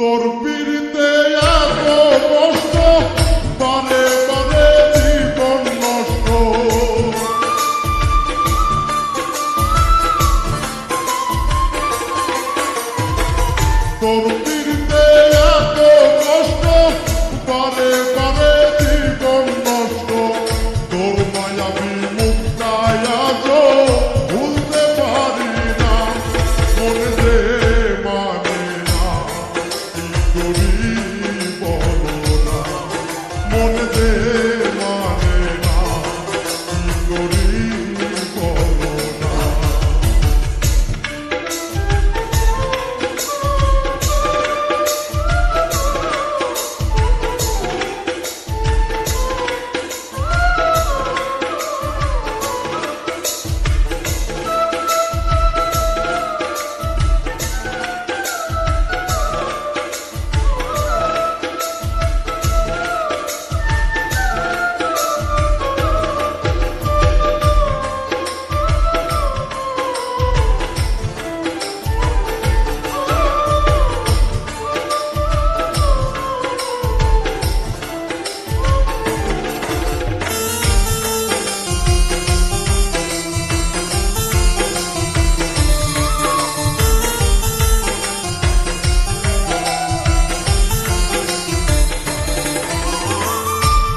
তোর পিড়িতে এত কষ্ট, বারে বারে জীবন নষ্ট। তোর পিড়িতে এত কষ্ট, বারে বারে জীবন নষ্ট। তোর মায়াবী মুক্তায় আজ ভুলতে পারি না, মনে যে মানে না, কি করি বলো না, মনে যে মানে না, কি করি বলো না।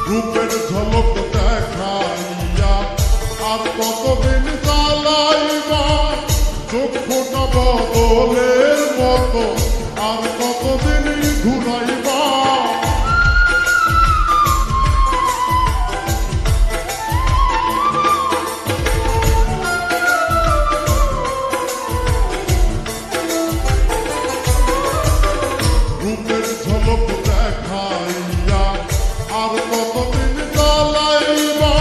রূপের ঝলক দেখাইয়া আর কতদিন চালাইবা, চক্ষুটা বদলের মতো আর কতদিন ঘুরাইবা। রূপের ঝলক দেখাইয়া আর কতদিন চালাইবা,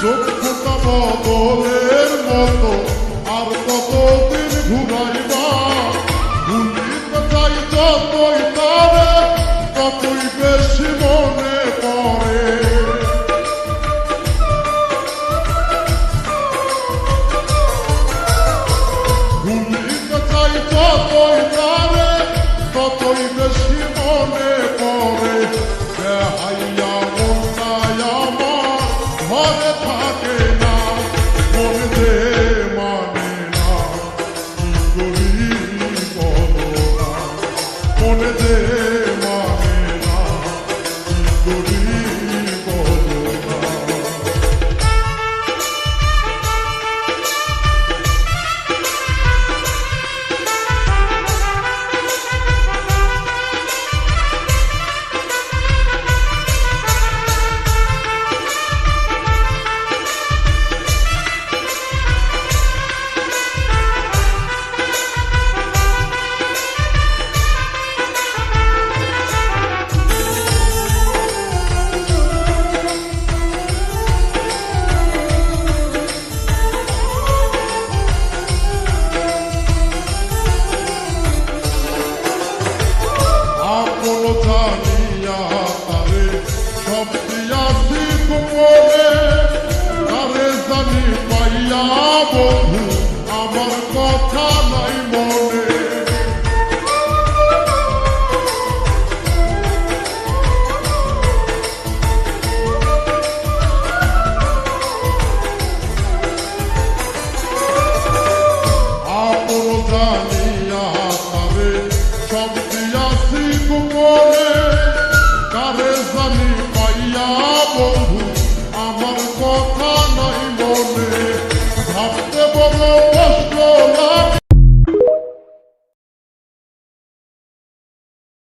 চক্ষুটা বদলের মতো আর কতদিন ঘুরাইবা। ভুলিতে চাই যতই তারে, ততই বেশি মনে পড়ে। ভুলিতে চাই যতই তারে, ততই বেশি মনে পড়ে। হাইয়া মনটায় আমার ঘরে থাকে না, মনে যে মানে না, কি করি বলো না, মনে যে